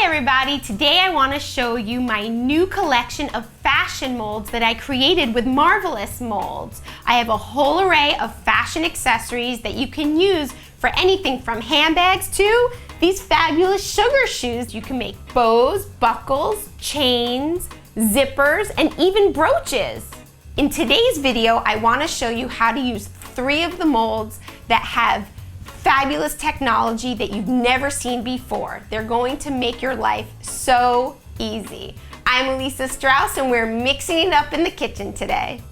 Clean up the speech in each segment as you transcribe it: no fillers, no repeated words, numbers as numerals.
everybody, today I want to show you my new collection of fashion molds that I created with Marvelous Molds. I have a whole array of fashion accessories that you can use for anything from handbags to these fabulous sugar shoes. You can make bows, buckles, chains, zippers, and even brooches. In today's video, I want to show you how to use 3 of the molds that have fabulous technology that you've never seen before. They're going to make your life so easy. I'm Elisa Strauss and we're mixing it up in the kitchen today.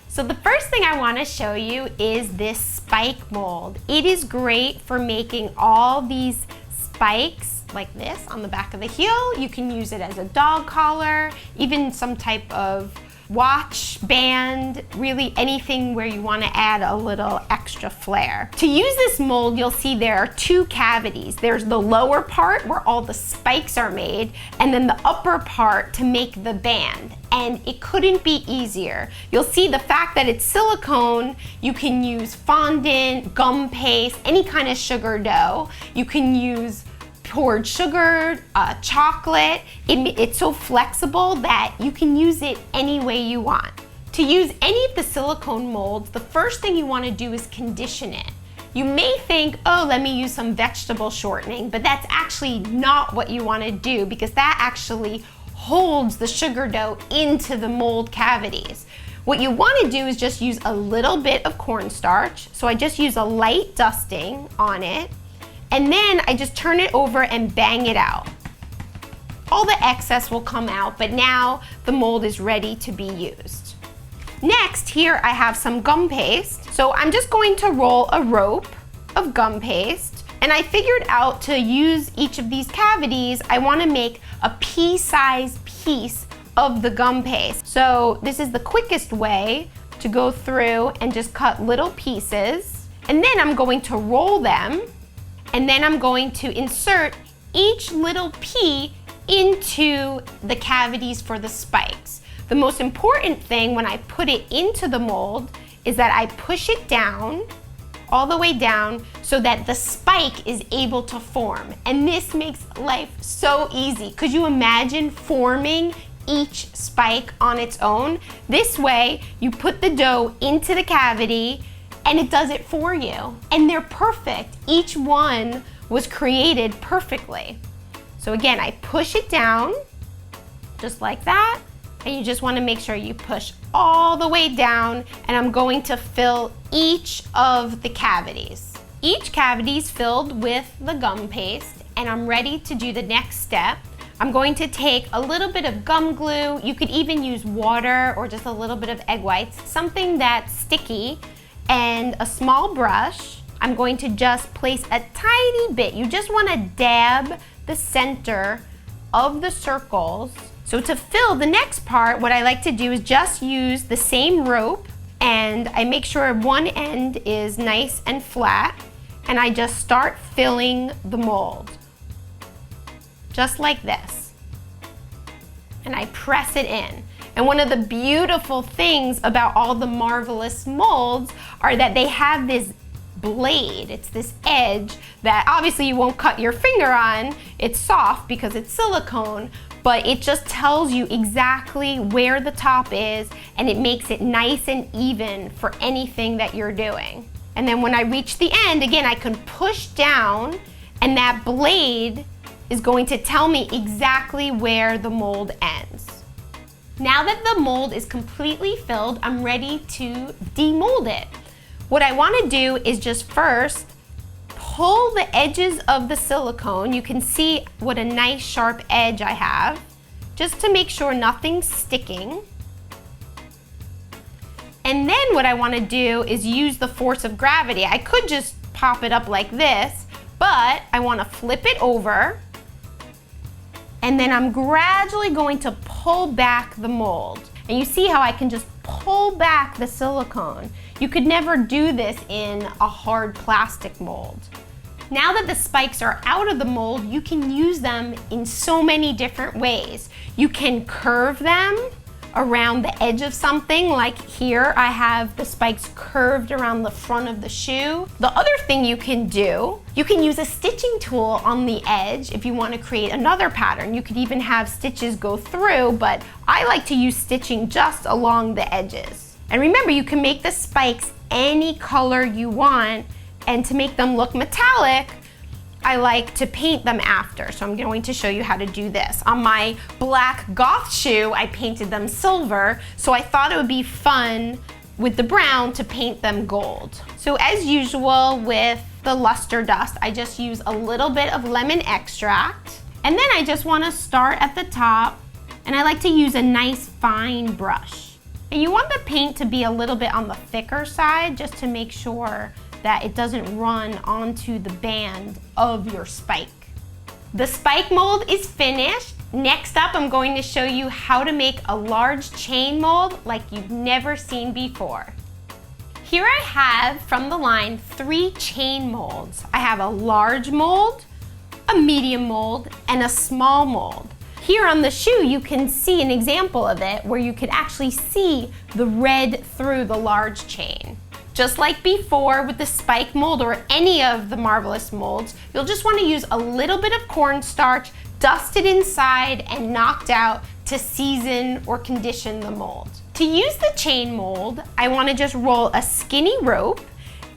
So the first thing I want to show you is this spike mold. It is great for making all these spikes like this on the back of the heel. You can use it as a dog collar, even some type of watch band, really anything where you want to add a little extra flair. To use this mold, you'll see there are 2 cavities. There's the lower part where all the spikes are made, and then the upper part to make the band. And it couldn't be easier. You'll see the fact that it's silicone, you can use fondant, gum paste, any kind of sugar dough. You can use poured sugar, chocolate. It's so flexible that you can use it any way you want. To use any of the silicone molds, the first thing you want to do is condition it. You may think, oh, let me use some vegetable shortening, but that's actually not what you want to do because that actually holds the sugar dough into the mold cavities. What you want to do is just use a little bit of cornstarch. So I just use a light dusting on it. And then I just turn it over and bang it out. All the excess will come out, but now the mold is ready to be used. Next, here I have some gum paste. So I'm just going to roll a rope of gum paste. And I figured out to use each of these cavities, I want to make a pea-sized piece of the gum paste. So this is the quickest way to go through and just cut little pieces. And then I'm going to roll them. And then I'm going to insert each little pea into the cavities for the spikes. The most important thing when I put it into the mold is that I push it down, all the way down, so that the spike is able to form. And this makes life so easy. Could you imagine forming each spike on its own? This way, you put the dough into the cavity, and it does it for you. And they're perfect. Each one was created perfectly. So again, I push it down, just like that. And you just wanna make sure you push all the way down, and I'm going to fill each of the cavities. Each cavity is filled with the gum paste, and I'm ready to do the next step. I'm going to take a little bit of gum glue. You could even use water or just a little bit of egg whites, something that's sticky, and a small brush. I'm going to just place a tiny bit. You just want to dab the center of the circles. So to fill the next part, what I like to do is just use the same rope, and I make sure one end is nice and flat, and I just start filling the mold. Just like this. And I press it in. And one of the beautiful things about all the Marvelous molds are that they have this blade. It's this edge that obviously you won't cut your finger on. It's soft because it's silicone, but it just tells you exactly where the top is, and it makes it nice and even for anything that you're doing. And then when I reach the end, again, I can push down, and that blade is going to tell me exactly where the mold ends. Now that the mold is completely filled, I'm ready to demold it. What I want to do is just first pull the edges of the silicone. You can see what a nice sharp edge I have, just to make sure nothing's sticking. And then what I want to do is use the force of gravity. I could just pop it up like this, but I want to flip it over. And then I'm gradually going to pull back the mold. And you see how I can just pull back the silicone. You could never do this in a hard plastic mold. Now that the spikes are out of the mold, you can use them in so many different ways. You can curve them around the edge of something, like here I have the spikes curved around the front of the shoe. The other thing you can do, you can use a stitching tool on the edge if you want to create another pattern. You could even have stitches go through, but I like to use stitching just along the edges. And remember, you can make the spikes any color you want, and to make them look metallic, I like to paint them after. So I'm going to show you how to do this. On my black goth shoe, I painted them silver, so I thought it would be fun with the brown to paint them gold. So as usual with the luster dust, I just use a little bit of lemon extract, and then I just want to start at the top, and I like to use a nice fine brush. And you want the paint to be a little bit on the thicker side, just to make sure that it doesn't run onto the band of your spike. The spike mold is finished. Next up, I'm going to show you how to make a large chain mold like you've never seen before. Here I have from the line 3 chain molds. I have a large mold, a medium mold, and a small mold. Here on the shoe, you can see an example of it where you could actually see the red through the large chain. Just like before with the spike mold or any of the Marvelous molds, you'll just want to use a little bit of cornstarch, dusted inside and knocked out to season or condition the mold. To use the chain mold, I want to just roll a skinny rope,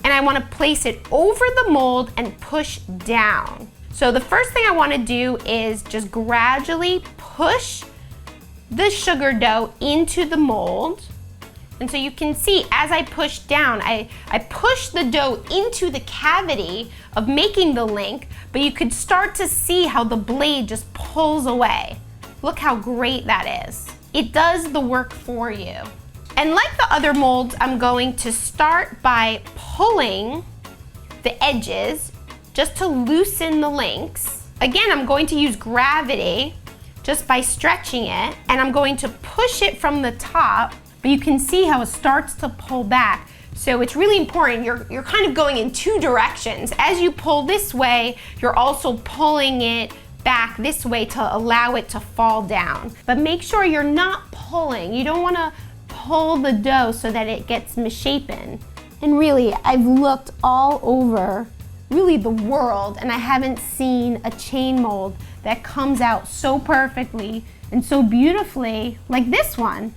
and I want to place it over the mold and push down. So the first thing I want to do is just gradually push the sugar dough into the mold. And so you can see as I push down, I push the dough into the cavity of making the link, but you could start to see how the blade just pulls away. Look how great that is. It does the work for you. And like the other molds, I'm going to start by pulling the edges just to loosen the links. Again, I'm going to use gravity just by stretching it, and I'm going to push it from the top. But you can see how it starts to pull back. So it's really important, you're kind of going in 2 directions. As you pull this way, you're also pulling it back this way to allow it to fall down. But make sure you're not pulling. You don't want to pull the dough so that it gets misshapen. And really, I've looked all over really the world, and I haven't seen a chain mold that comes out so perfectly and so beautifully like this one.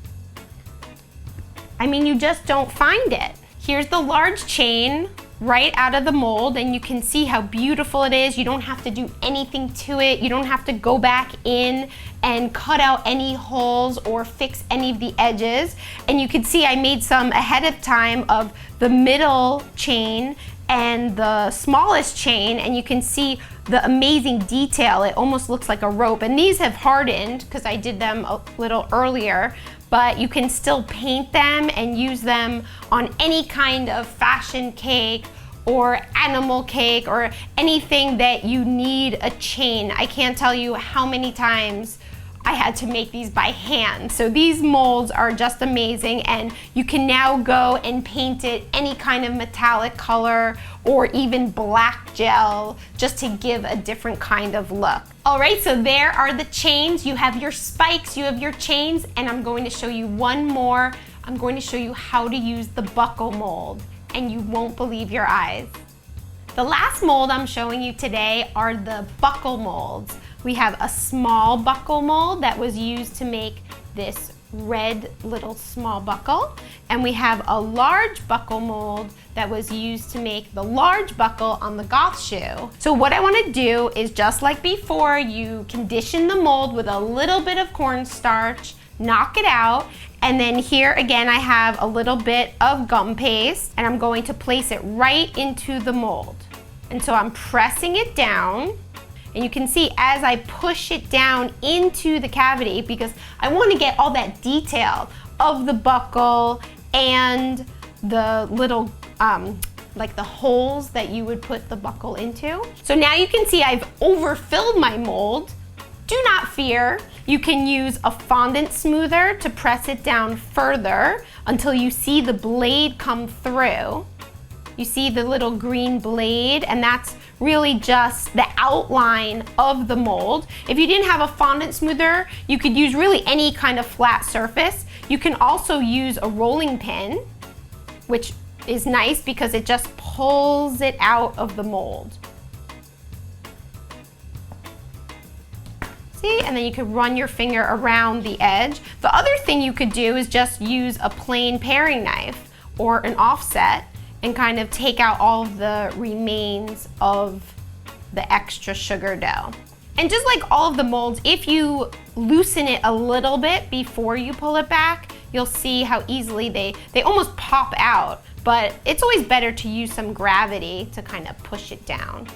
I mean, you just don't find it. Here's the large chain right out of the mold, and you can see how beautiful it is. You don't have to do anything to it. You don't have to go back in and cut out any holes or fix any of the edges. And you can see I made some ahead of time of the middle chain and the smallest chain, and you can see the amazing detail. It almost looks like a rope. And these have hardened because I did them a little earlier, but you can still paint them and use them on any kind of fashion cake or animal cake or anything that you need a chain. I can't tell you how many times I had to make these by hand. So these molds are just amazing, and you can now go and paint it any kind of metallic color or even black gel just to give a different kind of look. All right, so there are the chains. You have your spikes, you have your chains, and I'm going to show you one more. I'm going to show you how to use the buckle mold, and you won't believe your eyes. The last mold I'm showing you today are the buckle molds. We have a small buckle mold that was used to make this red little small buckle, and we have a large buckle mold that was used to make the large buckle on the goth shoe. So what I want to do is, just like before, you condition the mold with a little bit of cornstarch, knock it out, and then here again I have a little bit of gum paste, and I'm going to place it right into the mold. And so I'm pressing it down. And you can see as I push it down into the cavity, because I want to get all that detail of the buckle and the little, like the holes that you would put the buckle into. So now you can see I've overfilled my mold. Do not fear. You can use a fondant smoother to press it down further until you see the blade come through. You see the little green blade, and that's really just the outline of the mold. If you didn't have a fondant smoother, you could use really any kind of flat surface. You can also use a rolling pin, which is nice because it just pulls it out of the mold. See, and then you could run your finger around the edge. The other thing you could do is just use a plain paring knife or an offset and kind of take out all of the remains of the extra sugar dough. And just like all of the molds, if you loosen it a little bit before you pull it back, you'll see how easily they almost pop out, but it's always better to use some gravity to kind of push it down.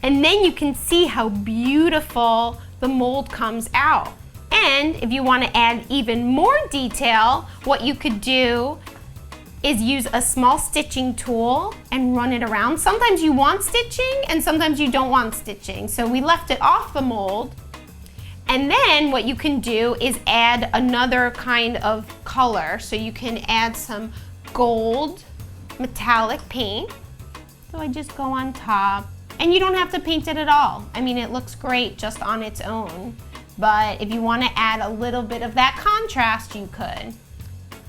And then you can see how beautiful the mold comes out. And if you want to add even more detail, what you could do is use a small stitching tool and run it around. Sometimes you want stitching and sometimes you don't want stitching. So we left it off the mold. And then what you can do is add another kind of color. So you can add some gold metallic paint. So I just go on top. And you don't have to paint it at all. I mean, it looks great just on its own. But if you want to add a little bit of that contrast, you could.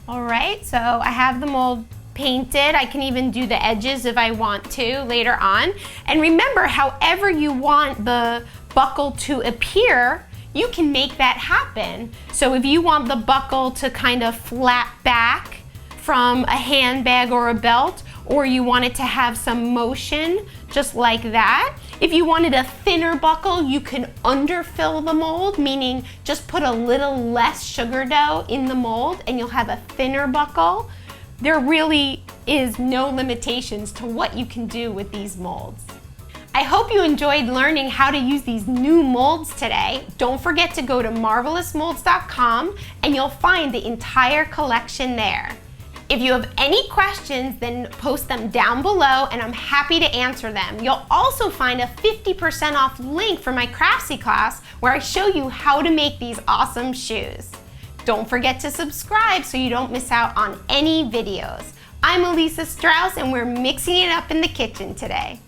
All right, so I have the mold painted. I can even do the edges if I want to later on. And remember, however you want the buckle to appear, you can make that happen. So if you want the buckle to kind of flap back from a handbag or a belt, or you want it to have some motion, just like that. If you wanted a thinner buckle, you can underfill the mold, meaning just put a little less sugar dough in the mold and you'll have a thinner buckle. There really is no limitations to what you can do with these molds. I hope you enjoyed learning how to use these new molds today. Don't forget to go to marvelousmolds.com and you'll find the entire collection there. If you have any questions, then post them down below and I'm happy to answer them. You'll also find a 50% off link for my Craftsy class where I show you how to make these awesome shoes. Don't forget to subscribe so you don't miss out on any videos. I'm Elisa Strauss and we're mixing it up in the kitchen today.